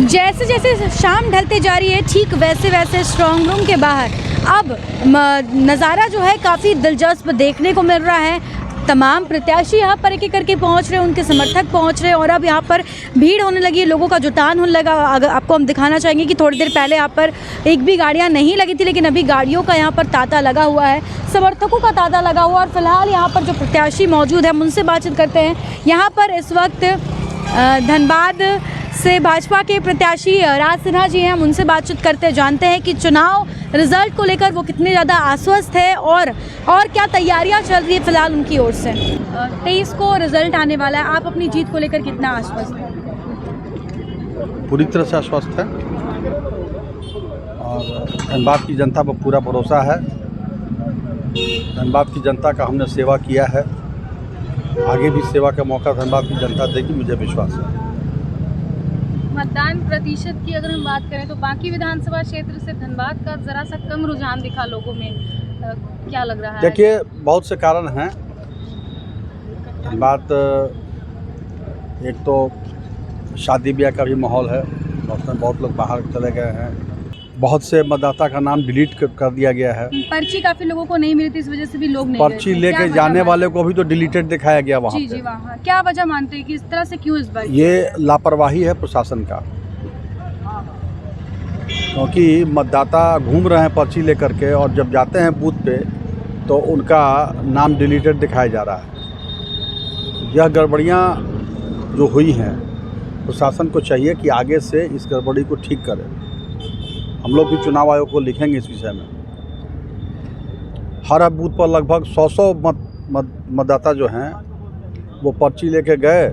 जैसे जैसे शाम ढलते जा रही है, ठीक वैसे वैसे स्ट्रॉन्ग रूम के बाहर अब नज़ारा जो है काफ़ी दिलचस्प देखने को मिल रहा है। तमाम प्रत्याशी यहाँ पर एक एक करके पहुँच रहे हैं, उनके समर्थक पहुँच रहे हैं और अब यहाँ पर भीड़ होने लगी है, लोगों का जुटान होने लगा। अगर आपको हम दिखाना चाहेंगे कि थोड़ी देर पहले यहाँ पर एक भी गाड़ियाँ नहीं लगी थी, लेकिन अभी गाड़ियों का यहाँ पर तांता लगा हुआ है, समर्थकों का तांता लगा हुआ है। और फिलहाल यहाँ पर जो प्रत्याशी मौजूद है हम उनसे बातचीत करते हैं। यहाँ पर इस वक्त धनबाद से भाजपा के प्रत्याशी राज सिन्हा जी हैं, हम उनसे बातचीत करते हैं, जानते हैं कि चुनाव रिजल्ट को लेकर वो कितने ज़्यादा आश्वस्त है और क्या तैयारियां चल रही है फिलहाल उनकी ओर से। 23 को रिजल्ट आने वाला है, आप अपनी जीत को लेकर कितना आश्वस्त हैं? पूरी तरह से आश्वस्त है और धनबाद की जनता पर पूरा भरोसा है। धनबाद की जनता का हमने सेवा किया है, आगे भी सेवा का मौका धनबाद की जनता देगी, मुझे विश्वास है। मतदान प्रतिशत की अगर हम बात करें तो बाकी विधानसभा क्षेत्र से धनबाद का ज़रा सा कम रुझान दिखा लोगों में, क्या लग रहा है? देखिए, बहुत से कारण हैं। धनबाद एक तो शादी ब्याह का भी माहौल है, बहुत लोग बाहर चले गए हैं, बहुत से मतदाता का नाम डिलीट कर दिया गया है। पर्ची काफ़ी लोगों को नहीं मिली थी, इस वजह से भी लोग नहीं पर्ची लेके जाने वाले को भी तो डिलीटेड दिखाया गया वहाँ पे। जी वहाँ क्या वजह मानते हैं कि इस तरह से क्यों इस बार? ये लापरवाही है प्रशासन का, क्योंकि मतदाता घूम रहे हैं पर्ची लेकर के और जब जाते हैं बूथ पे तो उनका नाम डिलीटेड दिखाया जा रहा है। यह गड़बड़ियाँ जो हुई हैं, प्रशासन को चाहिए कि आगे से इस गड़बड़ी को ठीक करे। हम लोग भी चुनाव आयोग को लिखेंगे इस विषय में। हर बूथ पर लगभग 100 मतदाता जो हैं वो पर्ची लेके गए,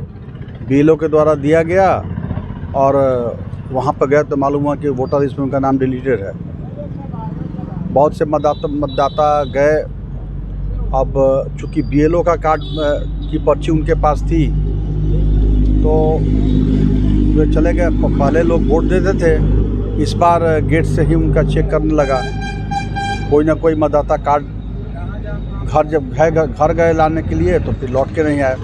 बीएलओ के द्वारा दिया गया और वहाँ पर गए तो मालूम हुआ कि वोटर लिस्ट में उनका नाम डिलीटेड है। बहुत से मतदाता गए, अब चूँकि बीएलओ का कार्ड की पर्ची उनके पास थी तो वे चले गए। पहले लोग वोट देते थे, इस बार गेट से ही उनका चेक करने लगा। कोई ना कोई मतदाता कार्ड घर गए लाने के लिए तो फिर लौट के नहीं आए।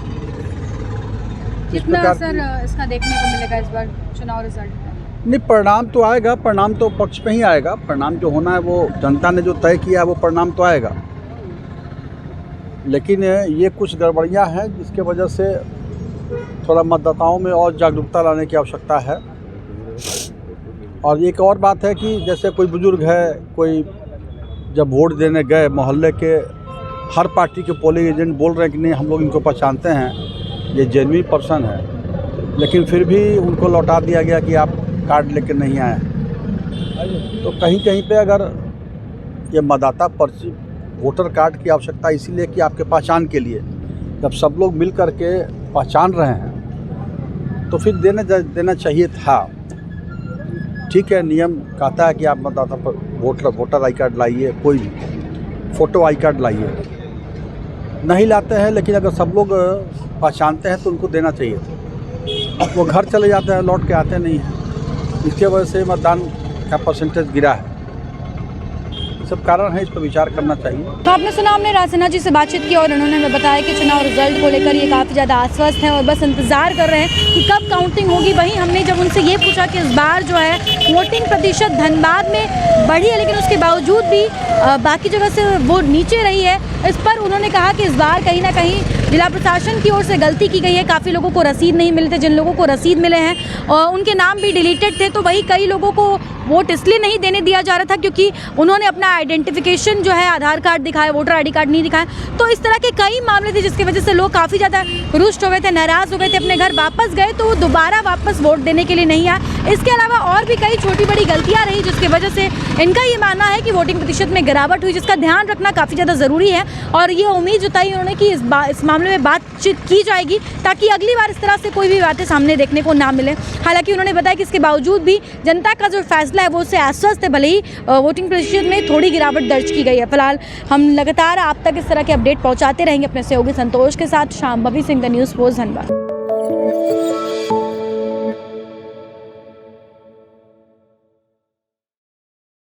कितना असर इसका देखने को मिलेगा इस बार चुनाव रिजल्ट में? नहीं, परिणाम तो आएगा, परिणाम तो पक्ष में ही आएगा। परिणाम जो होना है वो जनता ने जो तय किया है वो परिणाम तो आएगा, लेकिन ये कुछ गड़बड़ियाँ हैं जिसके वजह से थोड़ा मतदाताओं में और जागरूकता लाने की आवश्यकता है। और एक और बात है कि जैसे कोई बुजुर्ग है, कोई जब वोट देने गए, मोहल्ले के हर पार्टी के पोलिंग एजेंट बोल रहे हैं कि नहीं हम लोग इनको पहचानते हैं, ये जेन्युइन पर्सन है, लेकिन फिर भी उनको लौटा दिया गया कि आप कार्ड लेकर नहीं आए। तो कहीं कहीं पे अगर ये मतदाता पर्ची वोटर कार्ड की आवश्यकता इसीलिए कि आपके पहचान के लिए, जब सब लोग मिल कर के पहचान रहे हैं तो फिर देना चाहिए था। ठीक है, नियम कहता है कि आप मतदाता पर वोटर आई कार्ड लाइए, कोई भी फ़ोटो आई कार्ड लाइए, नहीं लाते हैं, लेकिन अगर सब लोग पहचानते हैं तो उनको देना चाहिए। वो घर चले जाते हैं, लौट के आते नहीं हैं, इसके वजह से मतदान का परसेंटेज गिरा है। सब कारण है, इस पर विचार करना चाहिए। तो आपने सुना, हमने राज सिन्हा जी से बातचीत की और उन्होंने हमें बताया कि चुनाव रिजल्ट को लेकर ये काफ़ी ज़्यादा आश्वस्त हैं और बस इंतज़ार कर रहे हैं कि कब काउंटिंग होगी। वहीं हमने जब उनसे ये पूछा कि इस बार जो है वोटिंग प्रतिशत धनबाद में बढ़ी है, लेकिन उसके बावजूद भी बाकी जगह से वो नीचे रही है, इस पर उन्होंने कहा कि इस बार कहीं ना कहीं जिला प्रशासन की ओर से गलती की गई है। काफ़ी लोगों को रसीद नहीं मिले थे, जिन लोगों को रसीद मिले हैं और उनके नाम भी डिलीटेड थे, तो वही कई लोगों को वोट इसलिए नहीं देने दिया जा रहा था क्योंकि उन्होंने अपना आइडेंटिफिकेशन जो है आधार कार्ड दिखाया, वोटर आईडी कार्ड नहीं दिखाया। तो इस तरह के कई मामले थे जिसकी वजह से लोग काफ़ी ज़्यादा रुष्ट हो गए थे, नाराज़ हो गए थे, अपने घर वापस गए तो वो दोबारा वापस वोट देने के लिए नहीं आया। इसके अलावा और भी कई छोटी बड़ी गलतियाँ रही जिसकी वजह से इनका ये मानना है कि वोटिंग प्रतिशत में गिरावट हुई, जिसका ध्यान रखना काफ़ी ज़्यादा ज़रूरी है। और ये उम्मीद जताई उन्होंने कि इस मामले में बातचीत की जाएगी ताकि अगली बार इस तरह से कोई भी बातें सामने देखने को ना मिले। हालांकि उन्होंने बताया कि इसके बावजूद भी जनता का जो फैसला है वो उससे आश्वस्त है, भले ही वोटिंग प्रतिशत में थोड़ी गिरावट दर्ज की गई है। फिलहाल हम लगातार आप तक इस तरह के अपडेट पहुंचाते रहेंगे अपने सहयोगी संतोष के साथ। Shambhavi Singh, the News Post, Dhanbad.